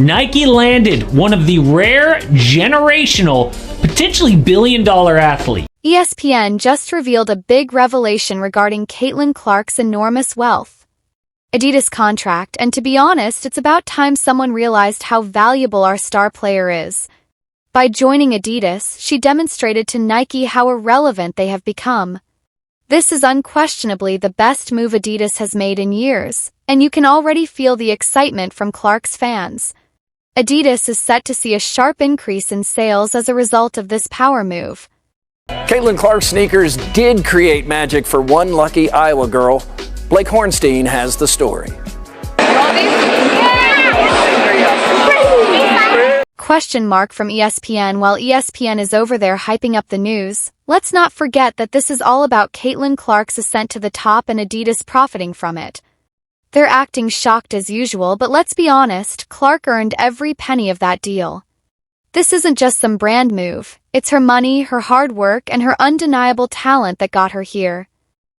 Nike landed one of the rare, generational, potentially billion-dollar athletes. ESPN just revealed a big revelation regarding Caitlin enormous wealth. Adidas contract, and to be honest, it's about time someone realized how valuable our star player is. By joining Adidas, she demonstrated to Nike how irrelevant they have become. This is unquestionably the best move Adidas has made in years, and you can already feel the excitement from Clark's fans. Adidas is set to see a sharp increase in sales as a result of this power move. Caitlin Clark sneakers did create magic for one lucky Iowa girl. Blake Hornstein has the story. Question mark from ESPN. While ESPN is over there hyping up the news, let's not forget that this is all about Caitlin Clark's ascent to the top and Adidas profiting from it. They're acting shocked as usual, but let's be honest, Clark earned every penny of that deal. This isn't just some brand move, it's her money, her hard work, and her undeniable talent that got her here.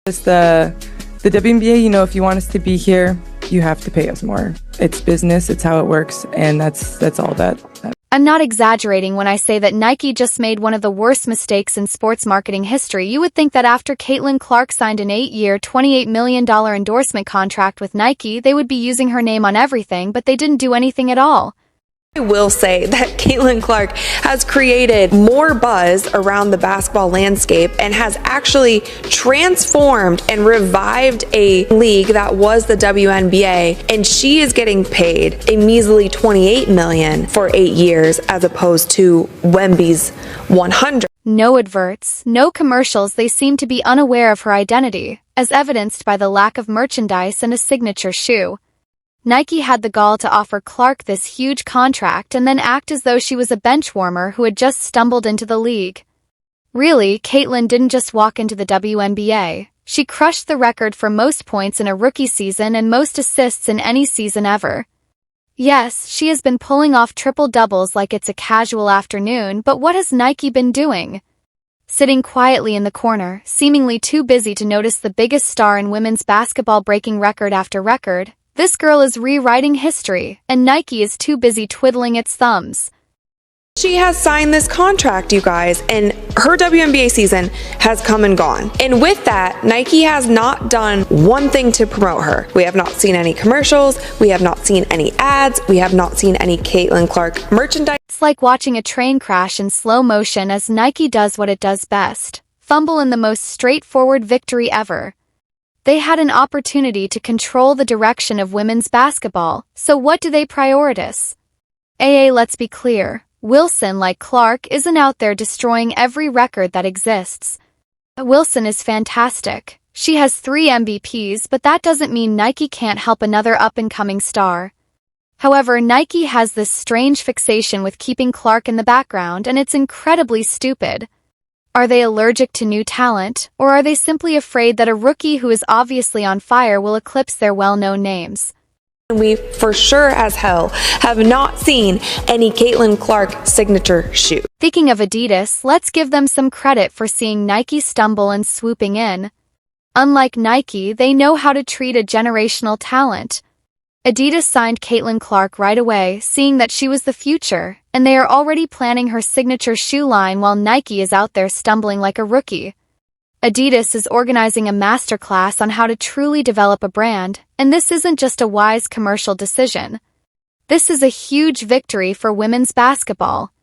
It's the WNBA, if you want us to be here, you have to pay us more. It's business, it's how it works, and that's all that. I'm not exaggerating when I say that Nike just made one of the worst mistakes in sports marketing history. You would think that after Caitlin Clark signed an 8-year, $28 million endorsement contract with Nike, they would be using her name on everything, but they didn't do anything at all. I will say that Caitlin Clark has created more buzz around the basketball landscape and has actually transformed and revived a league that was the WNBA, and she is getting paid a measly $28 million for 8 years as opposed to Wemby's $100. No adverts, no commercials. They seem to be unaware of her identity, as evidenced by the lack of merchandise and a signature shoe. Nike had the gall to offer Clark this huge contract and then act as though she was a bench warmer who had just stumbled into the league. Really, Caitlin didn't just walk into the WNBA. She crushed the record for most points in a rookie season and most assists in any season ever. Yes, she has been pulling off triple-doubles like it's a casual afternoon, but what has Nike been doing? Sitting quietly in the corner, seemingly too busy to notice the biggest star in women's basketball breaking record after record, this girl is rewriting history, and Nike is too busy twiddling its thumbs. She has signed this contract, you guys, and her WNBA season has come and gone. And with that, Nike has not done one thing to promote her. We have not seen any commercials, we have not seen any ads, we have not seen any Caitlin Clark merchandise. It's like watching a train crash in slow motion as Nike does what it does best, fumble in the most straightforward victory ever. They had an opportunity to control the direction of women's basketball, so what do they prioritize? Let's be clear. Wilson, like Clark, isn't out there destroying every record that exists. Wilson is fantastic. She has 3 MVPs, but that doesn't mean Nike can't help another up-and-coming star. However, Nike has this strange fixation with keeping Clark in the background, and it's incredibly stupid. Are they allergic to new talent, or are they simply afraid that a rookie who is obviously on fire will eclipse their well-known names? We for sure as hell have not seen any Caitlin Clark signature shoe. Speaking of Adidas, let's give them some credit for seeing Nike stumble and swooping in. Unlike Nike, they know how to treat a generational talent. Adidas signed Caitlin Clark right away, seeing that she was the future, and they are already planning her signature shoe line while Nike is out there stumbling like a rookie. Adidas is organizing a masterclass on how to truly develop a brand, and this isn't just a wise commercial decision. This is a huge victory for women's basketball.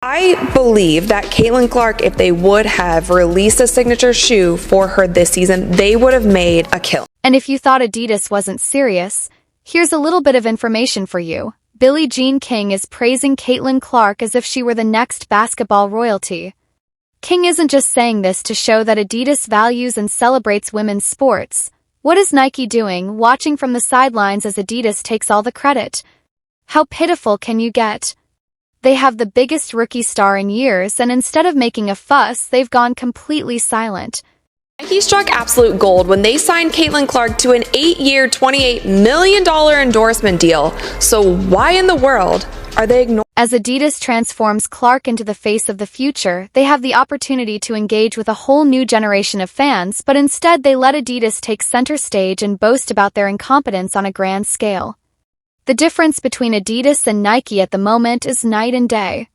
I believe that Caitlin Clark, if they would have released a signature shoe for her this season, they would have made a kill. And if you thought Adidas wasn't serious, here's a little bit of information for you. Billie Jean King is praising Caitlin Clark as if she were the next basketball royalty. King isn't just saying this to show that Adidas values and celebrates women's sports. What is Nike doing, watching from the sidelines as Adidas takes all the credit? How pitiful can you get? They have the biggest rookie star in years, and instead of making a fuss, they've gone completely silent. Nike struck absolute gold when they signed Caitlin Clark to an 8-year, $28 million endorsement deal. So why in the world are they ignoring? As Adidas transforms Clark into the face of the future, they have the opportunity to engage with a whole new generation of fans, but instead they let Adidas take center stage and boast about their incompetence on a grand scale. The difference between Adidas and Nike at the moment is night and day.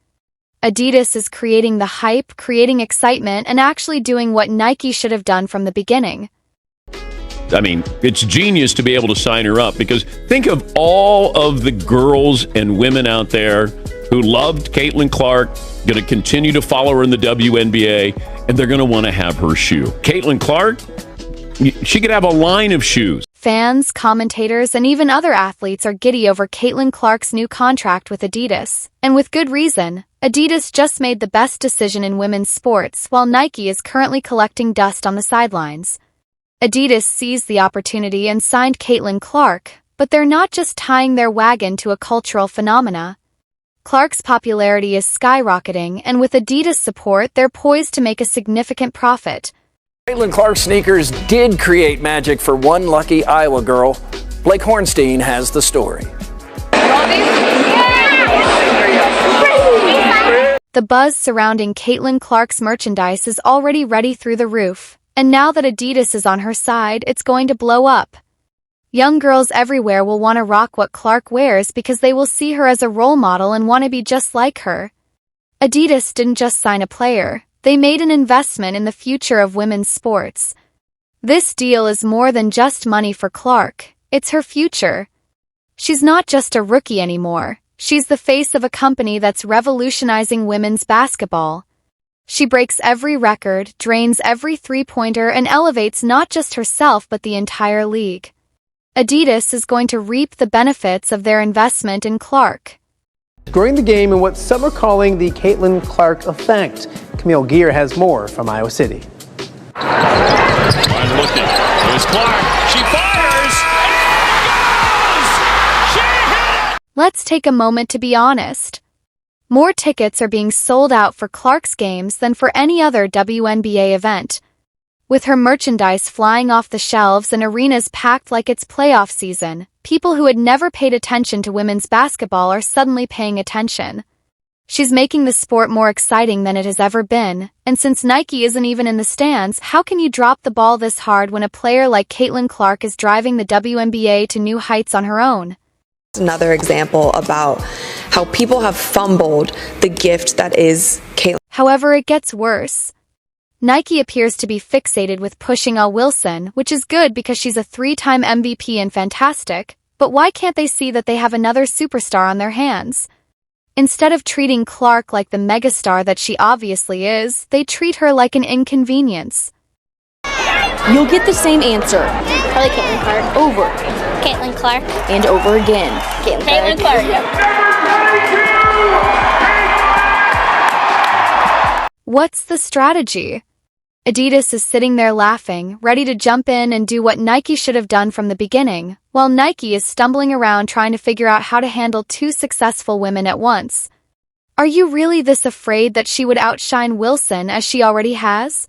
Adidas is creating the hype, creating excitement, and actually doing what Nike should have done from the beginning. I mean, it's genius to be able to sign her up, because think of all of the girls and women out there who loved Caitlin Clark, going to continue to follow her in the WNBA, and they're going to want to have her shoe. Caitlin Clark, she could have a line of shoes. Fans, commentators, and even other athletes are giddy over Caitlin Clark's new contract with Adidas. And with good reason. Adidas just made the best decision in women's sports, while Nike is currently collecting dust on the sidelines. Adidas seized the opportunity and signed Caitlin Clark, but they're not just tying their wagon to a cultural phenomena. Clark's popularity is skyrocketing, and with Adidas support, they're poised to make a significant profit. Caitlin Clark sneakers did create magic for one lucky Iowa girl. Blake Hornstein has the story. The buzz surrounding Caitlin Clark's merchandise is already ready through the roof. And now that Adidas is on her side, it's going to blow up. Young girls everywhere will want to rock what Clark wears because they will see her as a role model and want to be just like her. Adidas didn't just sign a player, they made an investment in the future of women's sports. This deal is more than just money for Clark, it's her future. She's not just a rookie anymore, she's the face of a company that's revolutionizing women's basketball. She breaks every record, drains every three-pointer, and elevates not just herself but the entire league. Adidas is going to reap the benefits of their investment in Clark. Growing the game in what some are calling the Caitlin Clark effect. Camille Gear has more from Iowa City. I'm looking. There's Clark. She fires. She hit it! Let's take a moment to be honest. More tickets are being sold out for Clark's games than for any other WNBA event. With her merchandise flying off the shelves and arenas packed like it's playoff season, people who had never paid attention to women's basketball are suddenly paying attention. She's making the sport more exciting than it has ever been, and since Nike isn't even in the stands, how can you drop the ball this hard when a player like Caitlin Clark is driving the WNBA to new heights on her own? Another example about how people have fumbled the gift that is Caitlin. However, it gets worse. Nike appears to be fixated with pushing Wilson, which is good because she's a 3-time MVP and fantastic, but why can't they see that they have another superstar on their hands? Instead of treating Clark like the megastar that she obviously is, they treat her like an inconvenience. You'll get the same answer. Probably Caitlin Clark. Over. Caitlin Clark. And over again. Caitlin Clark. What's the strategy? Adidas is sitting there laughing, ready to jump in and do what Nike should have done from the beginning, while Nike is stumbling around trying to figure out how to handle two successful women at once. Are you really this afraid that she would outshine Wilson as she already has?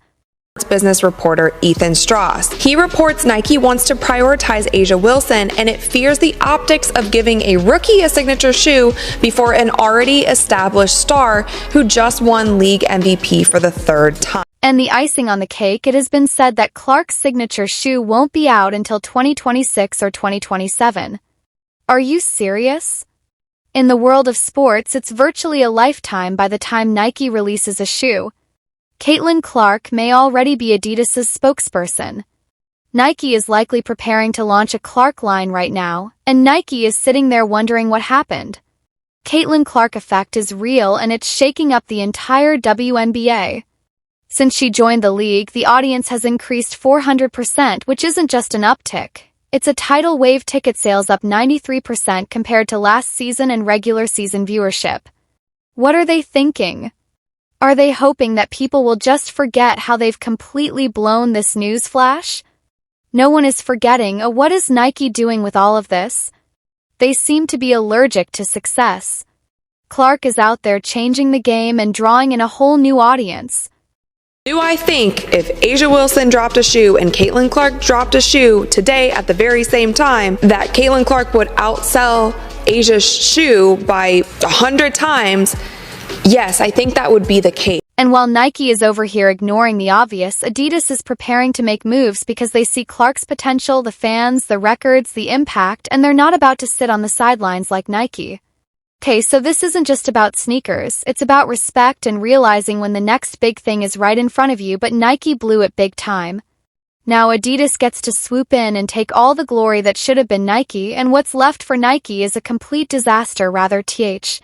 Business reporter Ethan Strauss. He reports Nike wants to prioritize A'ja Wilson, and it fears the optics of giving a rookie a signature shoe before an already established star who just won league MVP for the third time. And the icing on the cake, it has been said that Clark's signature shoe won't be out until 2026 or 2027. Are you serious? In the world of sports, it's virtually a lifetime by the time Nike releases a shoe. Caitlin Clark may already be Adidas's spokesperson. Nike is likely preparing to launch a Clark line right now, and Nike is sitting there wondering what happened. Caitlin Clark effect is real and it's shaking up the entire WNBA. Since she joined the league, the audience has increased 400%, which isn't just an uptick. It's a tidal wave. Ticket sales up 93% compared to last season and regular season viewership. What are they thinking? Are they hoping that people will just forget how they've completely blown this news flash? No one is forgetting. What is Nike doing with all of this? They seem to be allergic to success. Clark is out there changing the game and drawing in a whole new audience. Do I think if A'ja Wilson dropped a shoe and Caitlin Clark dropped a shoe today at the very same time, that Caitlin Clark would outsell A'ja's shoe by 100 times? Yes, I think that would be the case. And while Nike is over here ignoring the obvious, Adidas is preparing to make moves because they see Clark's potential, the fans, the records, the impact, and they're not about to sit on the sidelines like Nike. Okay, so this isn't just about sneakers, it's about respect and realizing when the next big thing is right in front of you, but Nike blew it big time. Now Adidas gets to swoop in and take all the glory that should have been Nike, and what's left for Nike is a complete disaster rather th.